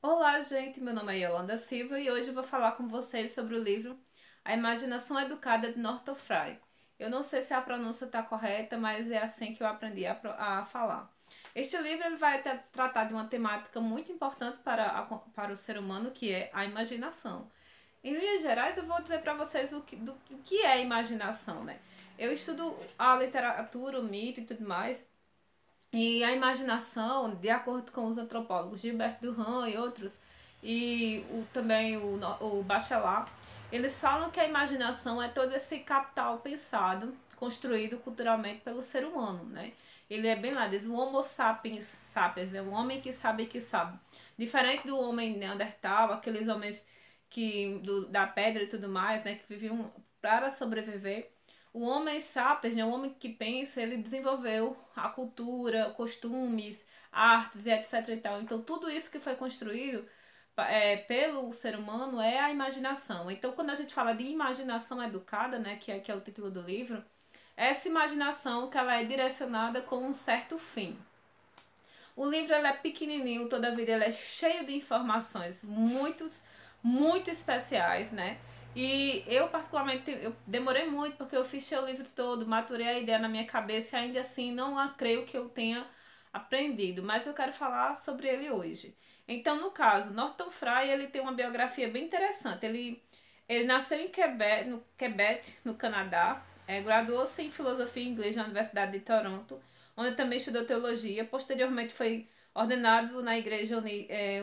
Olá, gente. Meu nome é Yolanda Silva e hoje eu vou falar com vocês sobre o livro A Imaginação Educada de Northrop Frye. Eu não sei se a pronúncia está correta, mas é assim que eu aprendi a falar. Este livro ele vai tratar de uma temática muito importante para o ser humano, que é a imaginação. Em linhas gerais, eu vou dizer para vocês do que é imaginação, né? Eu estudo a literatura, o mito e tudo mais, e a imaginação, de acordo com os antropólogos Gilbert Durand e outros, e também o Bachelard, eles falam que a imaginação é todo esse capital pensado, construído culturalmente pelo ser humano, né? Ele é bem lá, diz o Homo sapiens sapiens, é um homem que sabe que sabe. Diferente do homem neandertal, aqueles homens da pedra e tudo mais, né, que viviam para sobreviver. O homem sapiens, né, o homem que pensa, ele desenvolveu a cultura, costumes, artes e etc e tal. Então tudo isso que foi construído pelo ser humano é a imaginação. Então quando a gente fala de imaginação educada, né, que é o título do livro, é essa imaginação que ela é direcionada com um certo fim. O livro ele é pequenininho, todavia ele é cheio de informações muito especiais, né? E eu particularmente eu demorei muito porque eu fiz o livro todo, maturei a ideia na minha cabeça e ainda assim não creio que eu tenha aprendido, mas eu quero falar sobre ele hoje. Então, no caso, Norton Frye, ele tem uma biografia bem interessante. Ele nasceu em Quebec, no Canadá, graduou-se em filosofia e inglês na Universidade de Toronto, onde também estudou teologia. Posteriormente foi ordenado na Igreja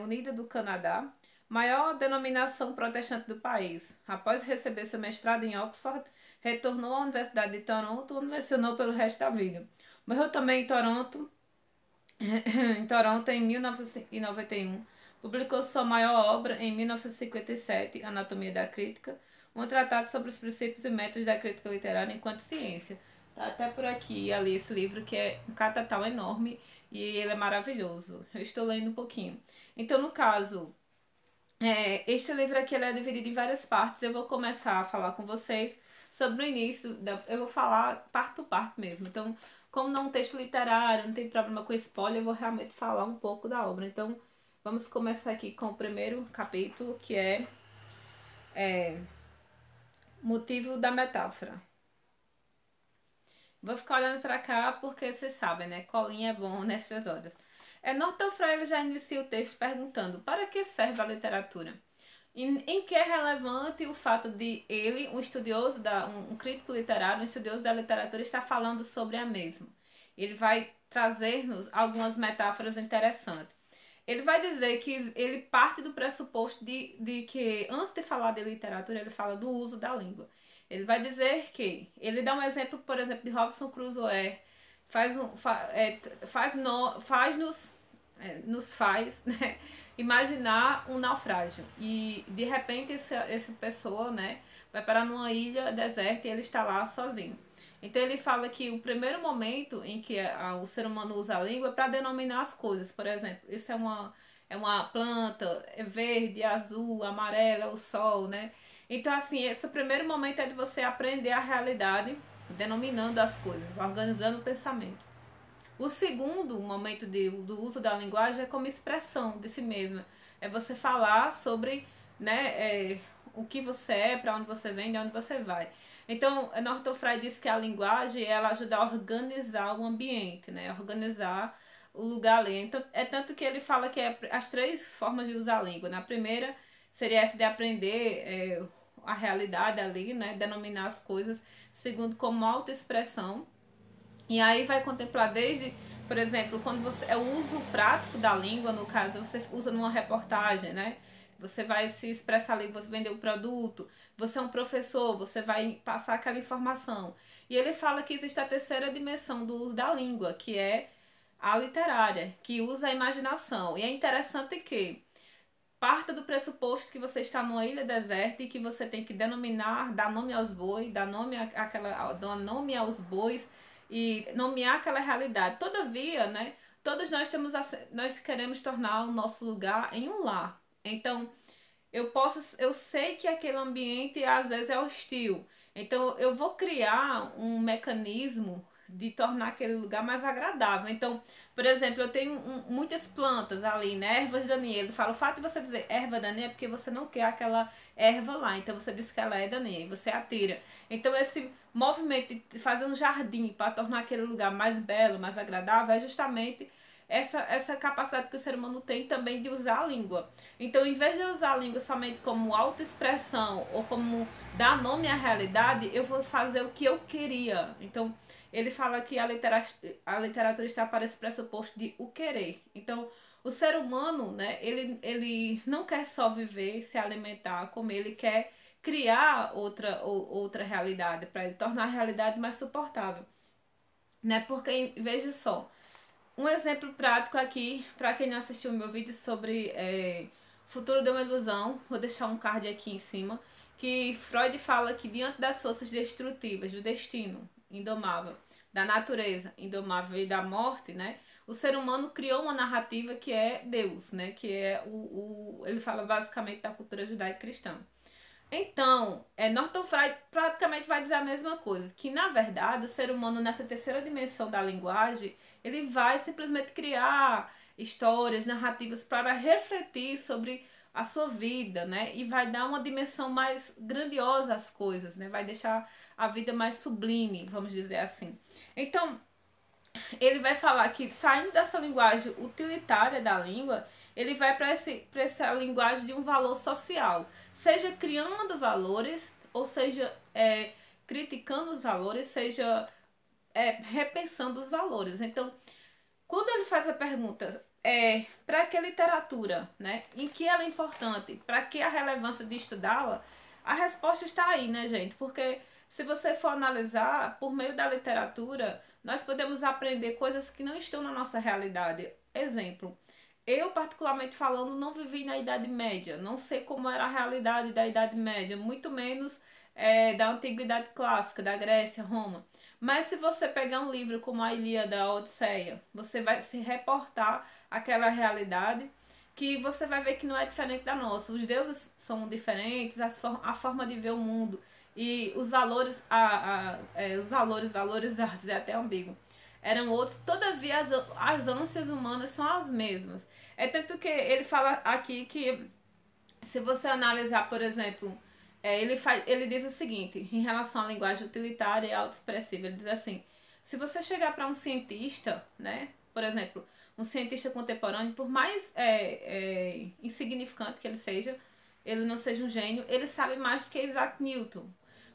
Unida do Canadá, maior denominação protestante do país. Após receber seu mestrado em Oxford, retornou à Universidade de Toronto, onde lecionou pelo resto da vida. Morreu também em Toronto, em 1991. Publicou sua maior obra em 1957, Anatomia da Crítica, um tratado sobre os princípios e métodos da crítica literária enquanto ciência. Tá até por aqui ali esse livro que é um catatal enorme e ele é maravilhoso. Eu estou lendo um pouquinho. Então, no caso, este livro aqui ele é dividido em várias partes. Eu vou começar a falar com vocês sobre o início. Eu vou falar parte por parte mesmo. Então, como não é um texto literário, não tem problema com spoiler, eu vou realmente falar um pouco da obra. Então, vamos começar aqui com o primeiro capítulo, que é Motivo da Metáfora. Vou ficar olhando para cá porque vocês sabem, né? Colinha é bom nestas horas. Norton Frey já inicia o texto perguntando: para que serve a literatura? Em que é relevante o fato de ele, um estudioso, um crítico literário, um estudioso da literatura, estar falando sobre a mesma. Ele vai trazer-nos algumas metáforas interessantes. Ele vai dizer que ele parte do pressuposto de que, antes de falar de literatura, ele fala do uso da língua. Ele vai dizer que, ele dá um exemplo, por exemplo, de Robinson Crusoe, nos faz, né, imaginar um naufrágio. E de repente essa pessoa, né, vai parar numa ilha deserta e ele está lá sozinho. Então ele fala que o primeiro momento em que o ser humano usa a língua é para denominar as coisas. Por exemplo, isso é uma planta, é verde, azul, amarela, é o sol, né? Então, assim, esse primeiro momento é de você aprender a realidade, denominando as coisas, organizando o pensamento. O segundo momento do uso da linguagem é como expressão de si mesma. É você falar sobre, né, o que você é, para onde você vem, de onde você vai. Então, Norton Frey diz que a linguagem ela ajuda a organizar o ambiente, né, organizar o lugar ali. Então, é tanto que ele fala que as três formas de usar a língua. Na primeira seria essa de aprender a realidade ali, né, denominar as coisas. Segundo, como autoexpressão. E aí vai contemplar desde, por exemplo, quando você é o uso prático da língua, no caso, você usa numa reportagem, né? Você vai se expressar ali, você vender um produto, você é um professor, você vai passar aquela informação. E ele fala que existe a terceira dimensão do uso da língua, que é a literária, que usa a imaginação. E é interessante que parta do pressuposto que você está numa ilha deserta e que você tem que denominar, dar nome aos bois, dar nome aos bois e nomear aquela realidade. Todavia, né, todos nós queremos tornar o nosso lugar em um lar. Então, eu sei que aquele ambiente às vezes é hostil. Então, eu vou criar um mecanismo de tornar aquele lugar mais agradável. Então, por exemplo, eu tenho muitas plantas ali, né? Ervas daninhas. Ele fala, o fato de você dizer erva daninha é porque você não quer aquela erva lá. Então, você diz que ela é daninha e você atira. Então, esse movimento de fazer um jardim para tornar aquele lugar mais belo, mais agradável, é justamente essa capacidade que o ser humano tem também de usar a língua. Então, em vez de eu usar a língua somente como autoexpressão ou como dar nome à realidade, eu vou fazer o que eu queria. Então, ele fala que a literatura está para esse pressuposto de o querer. Então, o ser humano, né, ele não quer só viver, se alimentar, comer, ele quer criar outra realidade, para ele tornar a realidade mais suportável. Né? Porque, veja só, um exemplo prático aqui, para quem não assistiu o meu vídeo sobre Futuro de uma Ilusão, vou deixar um card aqui em cima, que Freud fala que diante das forças destrutivas, do destino indomável, da natureza indomável e da morte, né, o ser humano criou uma narrativa que é Deus, né, que é ele fala basicamente da cultura judaico-cristã. Então, Norton Freud praticamente vai dizer a mesma coisa, que na verdade o ser humano nessa terceira dimensão da linguagem, ele vai simplesmente criar histórias, narrativas para refletir sobre a sua vida, né? E vai dar uma dimensão mais grandiosa às coisas, né? Vai deixar a vida mais sublime, vamos dizer assim. Então, ele vai falar que saindo dessa linguagem utilitária da língua, ele vai para essa linguagem de um valor social, seja criando valores, ou seja, criticando os valores, seja repensando os valores. Então, quando ele faz a pergunta, para que literatura, né? Em que ela é importante? Para que a relevância de estudá-la? A resposta está aí, né, gente? Porque se você for analisar, por meio da literatura, nós podemos aprender coisas que não estão na nossa realidade. Exemplo, eu, particularmente falando, não vivi na Idade Média, não sei como era a realidade da Idade Média, muito menos da Antiguidade Clássica, da Grécia, Roma. Mas se você pegar um livro como a Ilíada, a Odisseia, você vai se reportar àquela realidade que você vai ver que não é diferente da nossa. Os deuses são diferentes, a forma de ver o mundo e os valores, valores artes é até ambíguo, eram outros. Todavia, as ânsias humanas são as mesmas. É tanto que ele fala aqui que se você analisar, por exemplo, ele diz o seguinte, em relação à linguagem utilitária e autoexpressiva, ele diz assim, se você chegar para um cientista, né, por exemplo, um cientista contemporâneo, por mais insignificante que ele não seja um gênio, ele sabe mais do que Isaac Newton,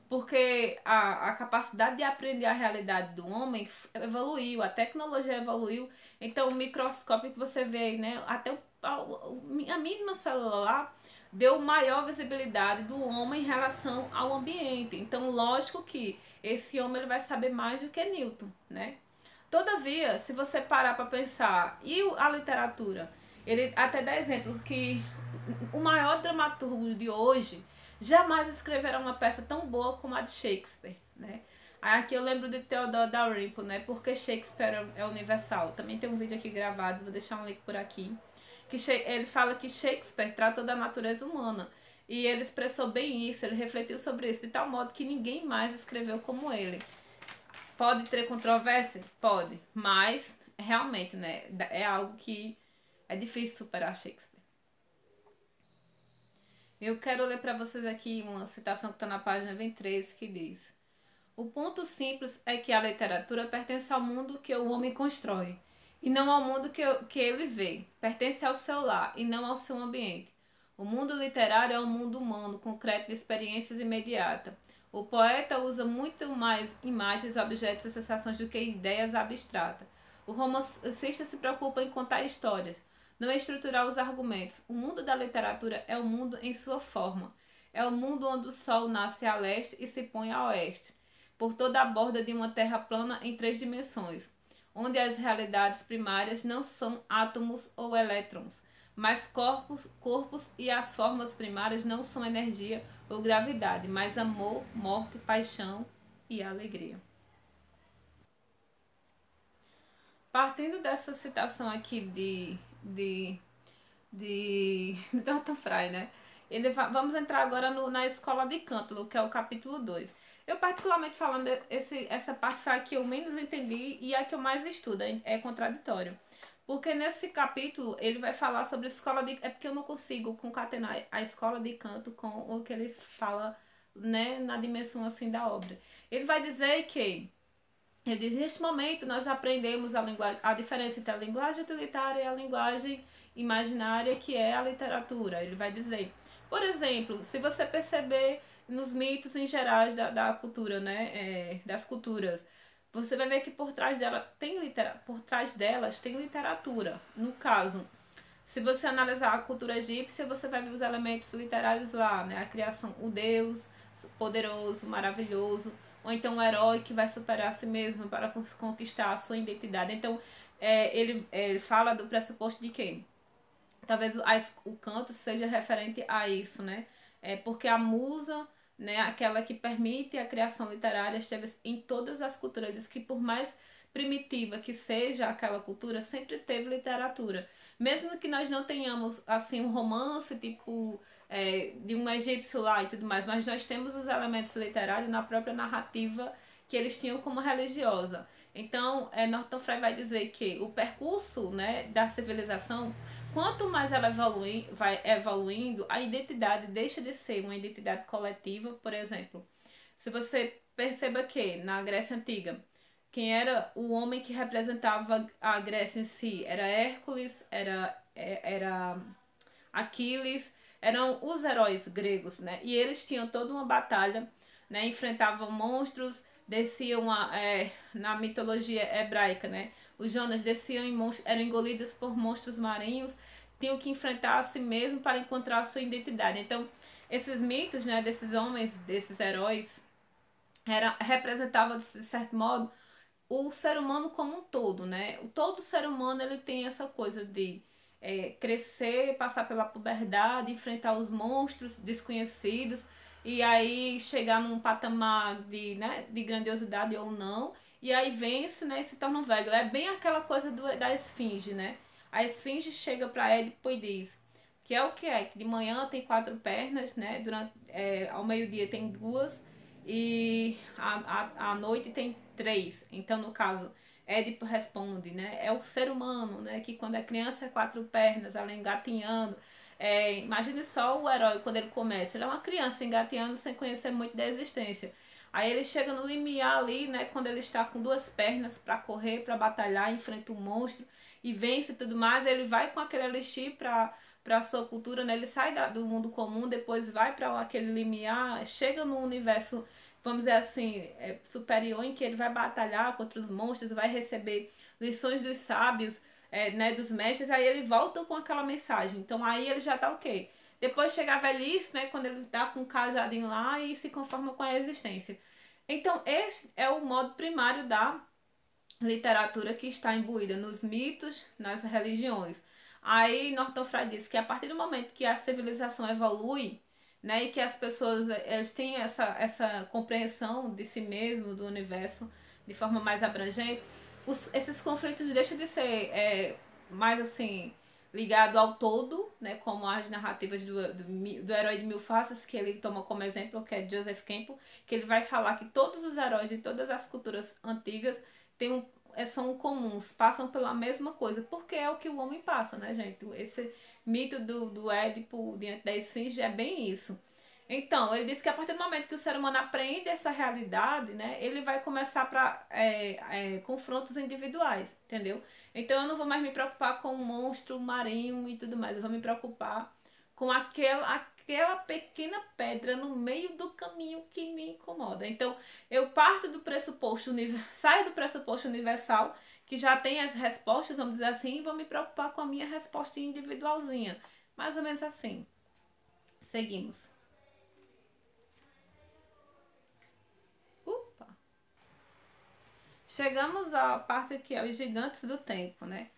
porque a capacidade de aprender a realidade do homem evoluiu, a tecnologia evoluiu, então o microscópio que você vê aí, né, até a mínima célula lá, deu maior visibilidade do homem em relação ao ambiente. Então, lógico que esse homem ele vai saber mais do que Newton, né? Todavia, se você parar para pensar, e a literatura? Ele até dá exemplo que o maior dramaturgo de hoje jamais escreverá uma peça tão boa como a de Shakespeare, né? Aqui eu lembro de Theodore Dalrymple, né? Porque Shakespeare é universal. Também tem um vídeo aqui gravado, vou deixar um link por aqui. Que ele fala que Shakespeare trata da natureza humana. E ele expressou bem isso, ele refletiu sobre isso, de tal modo que ninguém mais escreveu como ele. Pode ter controvérsia? Pode. Mas, realmente, né? É algo que é difícil superar Shakespeare. Eu quero ler para vocês aqui uma citação que está na página 23, que diz: o ponto simples é que a literatura pertence ao mundo que o homem constrói, e não ao mundo que ele vê. Pertence ao seu lar, e não ao seu ambiente. O mundo literário é um mundo humano, concreto de experiências imediatas. O poeta usa muito mais imagens, objetos e sensações do que ideias abstratas. O romancista se preocupa em contar histórias, não em estruturar os argumentos. O mundo da literatura é o mundo em sua forma. É o mundo onde o sol nasce a leste e se põe a oeste, por toda a borda de uma terra plana em 3 dimensões, onde as realidades primárias não são átomos ou elétrons, mas corpos e as formas primárias não são energia ou gravidade, mas amor, morte, paixão e alegria. Partindo dessa citação aqui de Norton Frye, né? Vamos entrar agora na escola de Cântulo, que é o capítulo 2. Eu particularmente falando, essa parte foi a que eu menos entendi e a que eu mais estudo, é contraditório. Porque nesse capítulo ele vai falar sobre a escola de... É porque eu não consigo concatenar a escola de canto com o que ele fala, né, na dimensão assim da obra. Ele vai dizer que... Ele diz, neste momento nós aprendemos a diferença entre a linguagem utilitária e a linguagem imaginária, que é a literatura. Ele vai dizer, por exemplo, se você perceber nos mitos em gerais da cultura, né, das culturas, você vai ver que por trás delas tem literatura. No caso, se você analisar a cultura egípcia, você vai ver os elementos literários lá, né? A criação, o Deus poderoso, maravilhoso, ou então o herói que vai superar a si mesmo para conquistar a sua identidade. Então, ele fala do pressuposto de que talvez o canto seja referente a isso, né? Porque a musa, né, aquela que permite a criação literária, esteve em todas as culturas. Diz que por mais primitiva que seja aquela cultura, sempre teve literatura. Mesmo que nós não tenhamos assim um romance tipo de um egípcio lá e tudo mais, mas nós temos os elementos literários na própria narrativa que eles tinham como religiosa. Então, Norton Frey vai dizer que o percurso, né, da civilização, quanto mais ela vai evoluindo, a identidade deixa de ser uma identidade coletiva. Por exemplo, se você perceba que na Grécia Antiga, quem era o homem que representava a Grécia em si? Era Hércules, era Aquiles, eram os heróis gregos, né? E eles tinham toda uma batalha, né? Enfrentavam monstros, desciam na mitologia hebraica, né? Os Jonas desciam eram engolidos por monstros marinhos, tinham que enfrentar a si mesmo para encontrar a sua identidade. Então, esses mitos, né, desses homens, desses heróis, representavam, de certo modo, o ser humano como um todo, né? Todo ser humano ele tem essa coisa de crescer, passar pela puberdade, enfrentar os monstros desconhecidos e aí chegar num patamar de grandiosidade ou não, e aí vence, né, e se torna um velho. É bem aquela coisa da esfinge, né? A esfinge chega para Édipo e diz que é o que é, que de manhã tem 4 pernas, né? Ao meio-dia tem 2 e à noite tem 3. Então, no caso, Édipo responde, né? É o ser humano, né? Que quando é criança é 4 pernas, ela engatinhando. Imagine só o herói quando ele começa. Ele é uma criança engateando sem conhecer muito da existência. Aí ele chega no limiar ali, né? Quando ele está com 2 pernas para correr, para batalhar, enfrenta um monstro e vence e tudo mais. Ele vai com aquele elixir para a sua cultura, né? Ele sai do mundo comum, depois vai para aquele limiar, chega no universo, vamos dizer assim, superior, em que ele vai batalhar contra os monstros, vai receber lições dos sábios, né, dos mestres, aí ele volta com aquela mensagem. Então aí ele já tá ok. Depois chega a velhice, né, quando ele tá com o cajadinho lá e se conforma com a existência. Então este é o modo primário da literatura que está imbuída nos mitos, nas religiões. Aí Norton Frey diz que a partir do momento que a civilização evolui, né, e que as pessoas elas têm essa compreensão de si mesmo, do universo, de forma mais abrangente, esses conflitos deixam de ser mais assim ligado ao todo, né, como as narrativas do Herói de Mil Faces, que ele toma como exemplo, que é Joseph Campbell, que ele vai falar que todos os heróis de todas as culturas antigas são comuns, passam pela mesma coisa, porque é o que o homem passa, né, gente? Esse mito do Édipo diante da esfinge é bem isso. Então, ele diz que a partir do momento que o ser humano aprende essa realidade, né, ele vai começar para confrontos individuais, entendeu? Então, eu não vou mais me preocupar com o monstro marinho e tudo mais, eu vou me preocupar com aquela pequena pedra no meio do caminho que me incomoda. Então, eu parto do pressuposto, saio do pressuposto universal, que já tem as respostas, vamos dizer assim, e vou me preocupar com a minha resposta individualzinha. Mais ou menos assim. Seguimos. Opa! Chegamos à parte que é os gigantes do tempo, né?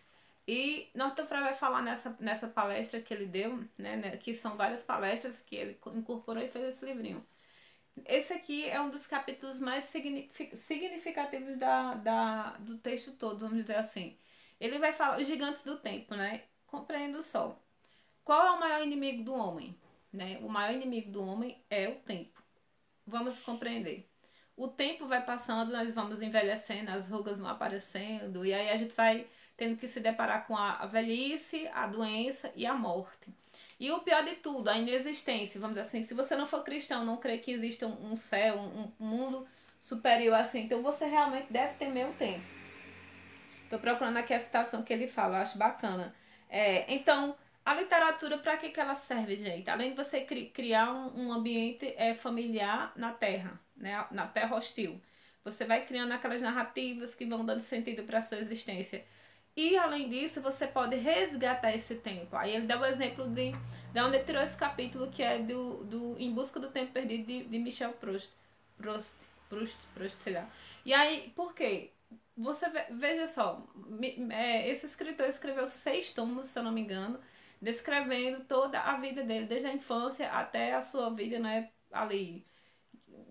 E Norton Frey vai falar nessa palestra que ele deu, né? Que são várias palestras que ele incorporou e fez esse livrinho. Esse aqui é um dos capítulos mais significativos do texto todo, vamos dizer assim. Ele vai falar os gigantes do tempo, né? Compreenda só. Qual é o maior inimigo do homem? Né? O maior inimigo do homem é o tempo. Vamos compreender. o tempo vai passando, nós vamos envelhecendo, as rugas vão aparecendo, e aí a gente vai tendo que se deparar com a velhice, a doença e a morte. E o pior de tudo, a inexistência, vamos dizer assim, se você não for cristão, não crê que exista um céu, um mundo superior assim, então você realmente deve temer o tempo. Tô procurando aqui a citação que ele fala, eu acho bacana. Então, a literatura, para que ela serve, gente? Além de você criar um ambiente familiar na Terra, né? Na Terra hostil. Você vai criando aquelas narrativas que vão dando sentido para a sua existência. E, além disso, você pode resgatar esse tempo. Aí ele dá o exemplo de onde ele tirou esse capítulo, que é do Em Busca do Tempo Perdido, de Michel Proust. Proust, sei lá. E aí, por quê? Você veja só, esse escritor escreveu 6 tomos, se eu não me engano, descrevendo toda a vida dele, desde a infância até a sua vida, né, ali,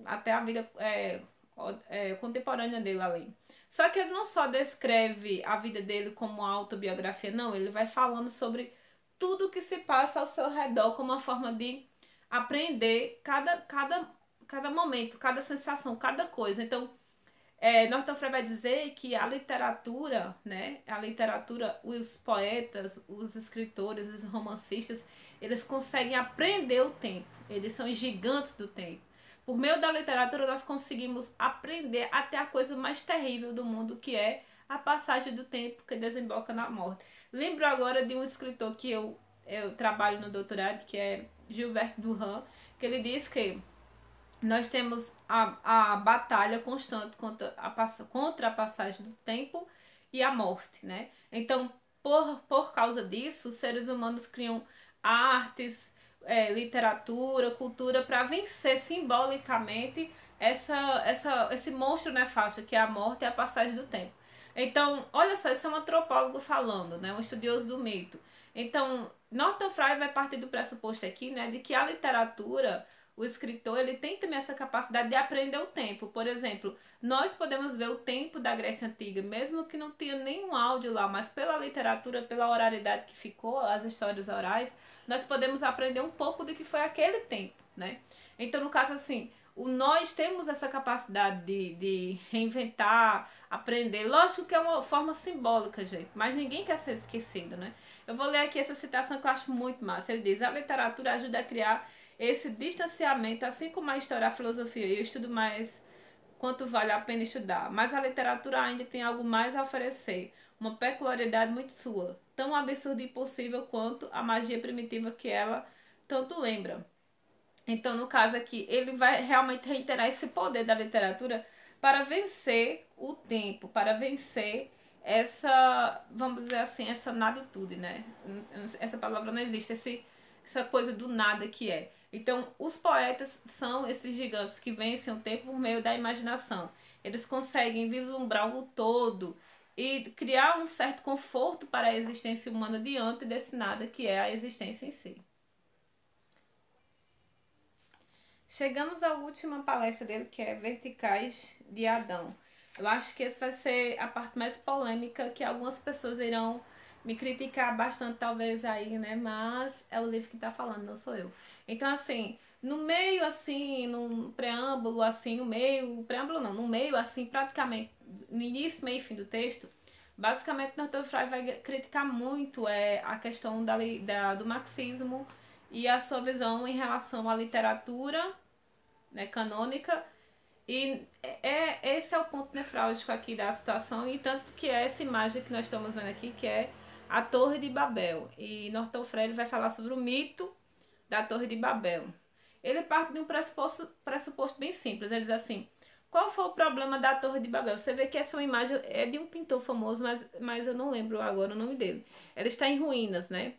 até a vida contemporânea dele ali. Só que ele não só descreve a vida dele como uma autobiografia, não, ele vai falando sobre tudo que se passa ao seu redor como uma forma de aprender cada momento, cada sensação, cada coisa. Então, Norton Frey vai dizer que a literatura, né, a literatura, os poetas, os escritores, os romancistas, eles conseguem aprender o tempo, eles são gigantes do tempo. Por meio da literatura nós conseguimos aprender até a coisa mais terrível do mundo, que é a passagem do tempo que desemboca na morte. Lembro agora de um escritor que eu trabalho no doutorado, que é Gilbert Durand, que ele diz que nós temos a batalha constante contra a passagem do tempo e a morte, né? Então, por causa disso, os seres humanos criam artes, literatura, cultura para vencer simbolicamente esse monstro nefasto que é a morte e a passagem do tempo. Então, olha só, isso é um antropólogo falando, né? Um estudioso do mito. Então, Norton Frey vai partir do pressuposto aqui, né, de que a literatura, o escritor, ele tem também essa capacidade de aprender o tempo. Por exemplo, nós podemos ver o tempo da Grécia Antiga, mesmo que não tenha nenhum áudio lá, mas pela literatura, pela oralidade que ficou, as histórias orais, nós podemos aprender um pouco do que foi aquele tempo, né? Então, no caso assim, nós temos essa capacidade de reinventar, aprender. Lógico que é uma forma simbólica, gente, mas ninguém quer ser esquecido, né? Eu vou ler aqui essa citação que eu acho muito massa. Ele diz: a literatura ajuda a criar esse distanciamento, assim como a história, a filosofia e o estudo mais quanto vale a pena estudar. Mas a literatura ainda tem algo mais a oferecer, uma peculiaridade muito sua, tão absurda e impossível quanto a magia primitiva que ela tanto lembra. Então, no caso aqui, ele vai realmente reiterar esse poder da literatura para vencer o tempo, para vencer vamos dizer assim, essa naditude, né? Essa palavra não existe, essa coisa do nada que é. Então, os poetas são esses gigantes que vencem o tempo por meio da imaginação. Eles conseguem vislumbrar o todo e criar um certo conforto para a existência humana diante desse nada que é a existência em si. Chegamos à última palestra dele, que é Verticais de Adão. Eu acho que essa vai ser a parte mais polêmica, que algumas pessoas irão me criticar bastante, talvez, aí, né? Mas é o livro que tá falando, não sou eu. Então, assim, no meio, assim, no preâmbulo, assim, preâmbulo não, no meio, assim, praticamente, no início, meio e fim do texto, basicamente, Norton Frey vai criticar muito a questão do marxismo e a sua visão em relação à literatura, né, canônica, e esse é o ponto nefrálgico aqui da situação, e tanto que é essa imagem que nós estamos vendo aqui, que é a Torre de Babel. E Norton Frey vai falar sobre o mito da Torre de Babel. Ele parte de um pressuposto bem simples. Ele diz assim: qual foi o problema da Torre de Babel? Você vê que essa imagem é de um pintor famoso, mas eu não lembro agora o nome dele. Ela está em ruínas, né?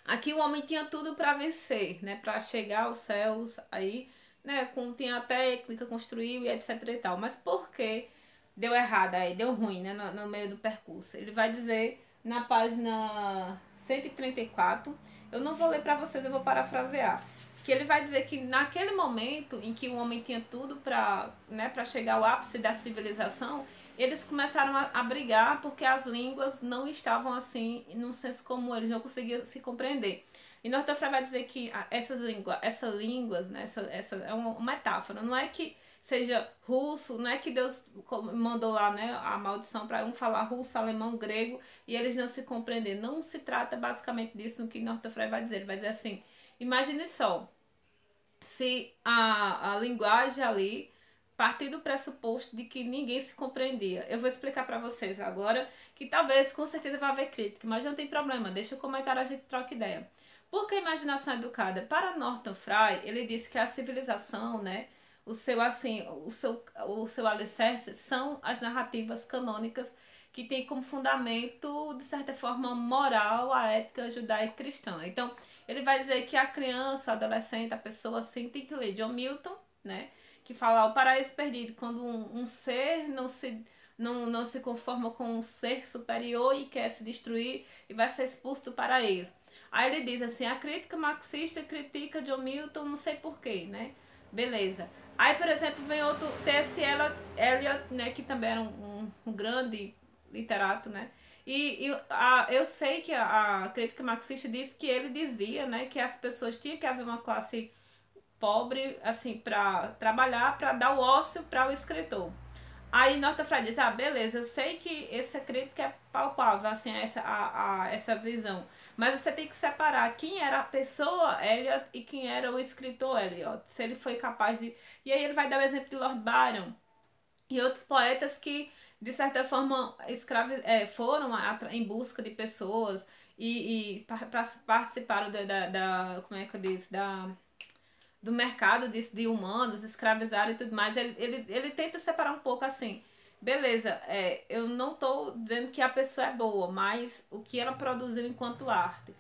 Aqui o homem tinha tudo para vencer, né? Para chegar aos céus, aí, né? Tinha a técnica, construiu e etc e tal. Mas por que deu errado aí? Deu ruim, né? No meio do percurso. Ele vai dizer na página 134. Eu não vou ler para vocês, eu vou parafrasear. Que ele vai dizer que naquele momento em que o homem tinha tudo para, né, para chegar ao ápice da civilização, eles começaram a brigar porque as línguas não estavam assim num senso comum, eles não conseguiam se compreender. E Norton Frey vai dizer que essas línguas, né, essa é uma metáfora, não é que seja russo, não é que Deus mandou lá, né, a maldição para um falar russo, alemão, grego e eles não se compreender. Não se trata basicamente disso no que Norton Frey vai dizer. Ele vai dizer assim: imagine só, se a linguagem ali partir do pressuposto de que ninguém se compreendia. Eu vou explicar para vocês agora, que talvez, com certeza, vai haver crítica, mas não tem problema, deixa eu comentar, a gente troca ideia. Por que a imaginação educada? Para Norton Frey, ele disse que a civilização, né, o seu assim, o seu alicerce são as narrativas canônicas que tem como fundamento, de certa forma, moral, a ética judaico-cristã. Então, ele vai dizer que a criança, o adolescente, a pessoa assim tem que ler John Milton, né? Que fala o paraíso perdido, quando um ser não se conforma com um ser superior e quer se destruir e vai ser expulso do paraíso. Aí ele diz assim, a crítica marxista critica John Milton, não sei porquê, né? Beleza. Aí, por exemplo, vem outro T.S. Eliot, né, que também era um grande literato, né? Eu sei que a crítica marxista diz que ele dizia, né, que as pessoas tinham que haver uma classe pobre, assim, para trabalhar, para dar o ócio para o escritor. Aí Norton Frey diz, ah, beleza, eu sei que essa crítica é palpável, assim, essa visão. Mas você tem que separar quem era a pessoa Eliot e quem era o escritor Eliot. Se ele foi capaz de... E aí ele vai dar o exemplo de Lord Byron e outros poetas que, de certa forma, foram em busca de pessoas e participaram como é que eu disse, do mercado de humanos, escravizaram e tudo mais. Ele tenta separar um pouco assim. Beleza, eu não estou dizendo que a pessoa é boa, mas o que ela produziu enquanto arte.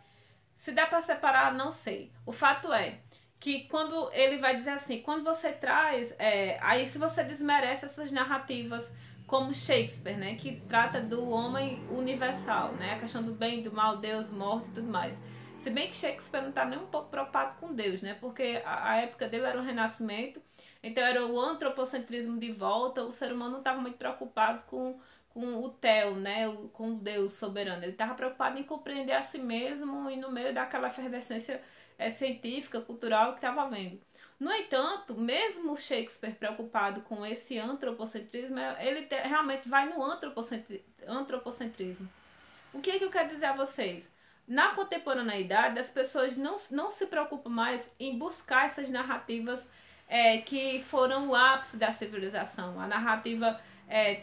Se dá para separar, não sei. O fato é que quando ele vai dizer assim, quando você traz, aí se você desmerece essas narrativas como Shakespeare, né, que trata do homem universal, né, a questão do bem, do mal, Deus, morte e tudo mais. Se bem que Shakespeare não está nem um pouco preocupado com Deus, né, porque a época dele era o Renascimento, então era o antropocentrismo de volta, o ser humano não estava muito preocupado com o Theo, né, com o Deus soberano. Ele estava preocupado em compreender a si mesmo e no meio daquela efervescência científica, cultural que estava havendo. No entanto, mesmo Shakespeare preocupado com esse antropocentrismo, ele realmente vai no antropocentrismo. O que eu quero dizer a vocês? Na contemporaneidade, as pessoas não se preocupam mais em buscar essas narrativas que foram o ápice da civilização. A narrativa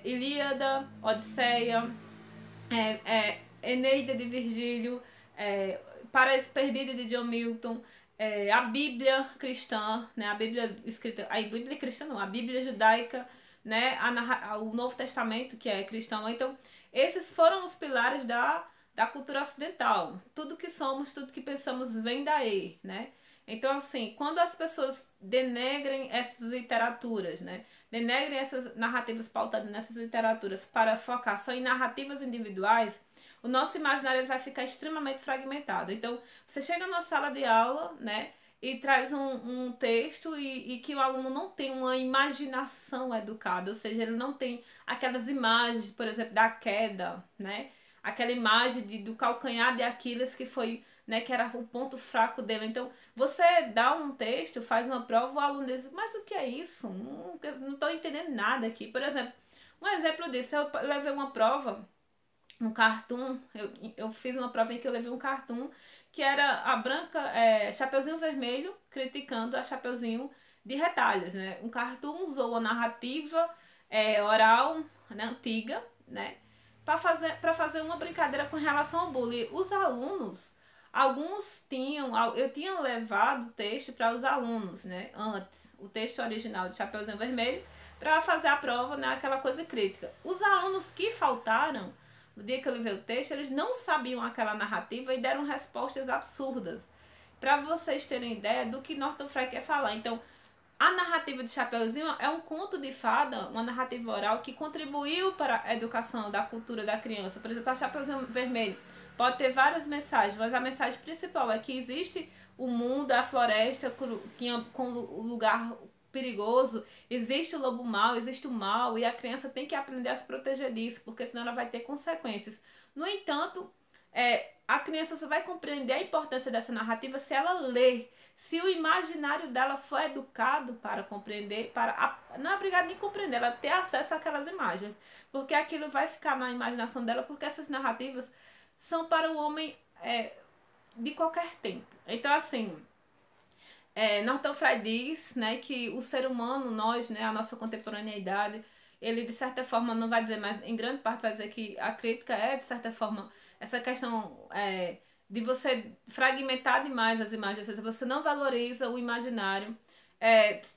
Ilíada, Odisseia, Eneida de Virgílio, Paraíso Perdido de John Milton, a Bíblia cristã, né, a Bíblia escrita, a Bíblia cristã não, a Bíblia judaica, né, o Novo Testamento que é cristão. Então, esses foram os pilares da cultura ocidental. Tudo que somos, tudo que pensamos vem daí, né? Então, assim, quando as pessoas denegrem essas literaturas, né, denegrem essas narrativas pautadas nessas literaturas para focar só em narrativas individuais, o nosso imaginário ele vai ficar extremamente fragmentado. Então, você chega na sala de aula, né, e traz um texto e que o aluno não tem uma imaginação educada, ou seja, ele não tem aquelas imagens, por exemplo, da queda, né, aquela imagem do calcanhar de Aquiles que foi, né, que era o ponto fraco dele. Então, você dá um texto, faz uma prova, o aluno diz, mas o que é isso? Não estou entendendo nada aqui. Por exemplo, um exemplo disso, eu levei uma prova, um cartoon, eu fiz uma prova em que eu levei um cartoon que era a branca, Chapeuzinho Vermelho criticando a Chapeuzinho de Retalhos, né? Um cartoon usou a narrativa oral, né, antiga, né, para fazer uma brincadeira com relação ao bullying. Os alunos, alguns eu tinha levado o texto para os alunos, né, antes, o texto original de Chapeuzinho Vermelho, para fazer a prova, né, aquela coisa crítica. Os alunos que faltaram, no dia que eu levei o texto, eles não sabiam aquela narrativa e deram respostas absurdas. Para vocês terem ideia do que Norton Frey quer falar. Então, a narrativa de Chapeuzinho é um conto de fada, uma narrativa oral que contribuiu para a educação da cultura da criança. Por exemplo, a Chapeuzinho Vermelho pode ter várias mensagens, mas a mensagem principal é que existe o mundo, a floresta com o lugar perigoso, existe o lobo mau, existe o mal e a criança tem que aprender a se proteger disso, porque senão ela vai ter consequências. No entanto, A criança só vai compreender a importância dessa narrativa se ela ler, se o imaginário dela for educado para compreender, não é obrigado nem compreender, ela ter acesso àquelas imagens, porque aquilo vai ficar na imaginação dela, porque essas narrativas são para o homem de qualquer tempo. Então, assim, Norton Frye diz, né, que o ser humano, nós, né, a nossa contemporaneidade, ele de certa forma não vai dizer, mas em grande parte vai dizer que a crítica de certa forma, essa questão de você fragmentar demais as imagens, ou seja, você não valoriza o imaginário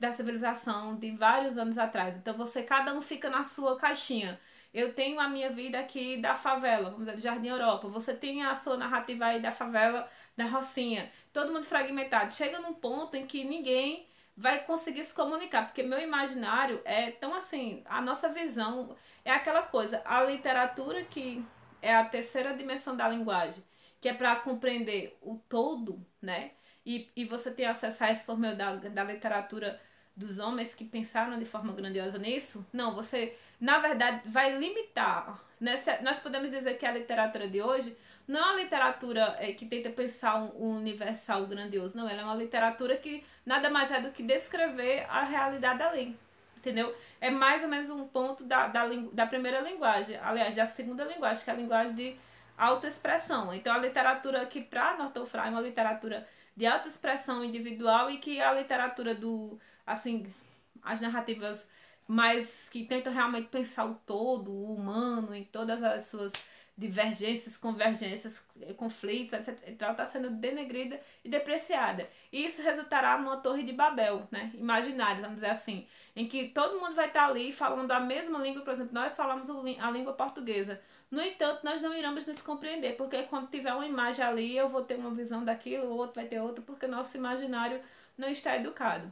da civilização de vários anos atrás. Então cada um fica na sua caixinha. Eu tenho a minha vida aqui da favela, vamos dizer, do Jardim Europa. Você tem a sua narrativa aí da favela, da Rocinha. Todo mundo fragmentado. Chega num ponto em que ninguém vai conseguir se comunicar, porque meu imaginário é tão assim, a nossa visão é aquela coisa, a literatura que é a terceira dimensão da linguagem, que é para compreender o todo, né? E você tem acesso a isso por meio da literatura dos homens que pensaram de forma grandiosa nisso. Não, você, na verdade, vai limitar. Né? Nós podemos dizer que a literatura de hoje não é uma literatura que tenta pensar um universal grandioso, não. Ela é uma literatura que nada mais é do que descrever a realidade ali. Entendeu? É mais ou menos um ponto da primeira linguagem, aliás, da segunda linguagem, que é a linguagem de autoexpressão. Então, a literatura que, para Norton Frye, é uma literatura de autoexpressão individual e que a literatura assim, as narrativas mais que tentam realmente pensar o todo, o humano, em todas as suas divergências, convergências, conflitos, etc. Ela está sendo denegrida e depreciada. E isso resultará numa torre de Babel, né? Imaginária, vamos dizer assim, em que todo mundo vai estar ali falando a mesma língua, por exemplo, nós falamos a língua portuguesa. No entanto, nós não iremos nos compreender, porque quando tiver uma imagem ali, eu vou ter uma visão daquilo, o outro vai ter outra, porque nosso imaginário não está educado.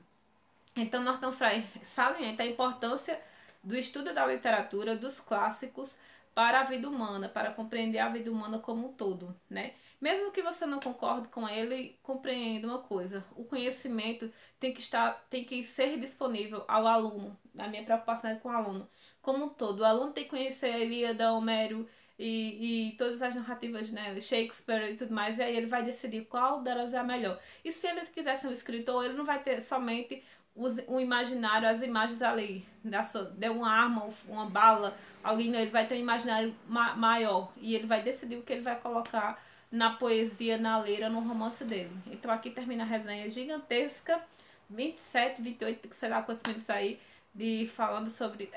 Então, Norton Frye salienta a importância do estudo da literatura, dos clássicos, para a vida humana, para compreender a vida humana como um todo, né? Mesmo que você não concorde com ele, compreenda uma coisa: o conhecimento tem que ser disponível ao aluno. A minha preocupação é com o aluno como um todo. O aluno tem que conhecer a Ilíada, Homero e todas as narrativas, né, Shakespeare e tudo mais, e aí ele vai decidir qual delas é a melhor. E se ele quiser ser um escritor, ele não vai ter somente o imaginário, as imagens ali, de uma arma, uma bala, alguém, ele vai ter um imaginário maior e ele vai decidir o que ele vai colocar na poesia, na letra, no romance dele. Então aqui termina a resenha gigantesca, 27, 28, sei lá quantos minutos aí, falando sobre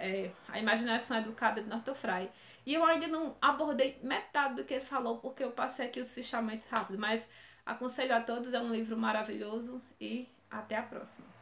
a imaginação educada de Norton Frye. E eu ainda não abordei metade do que ele falou, porque eu passei aqui os fichamentos rápidos, mas aconselho a todos, é um livro maravilhoso e até a próxima.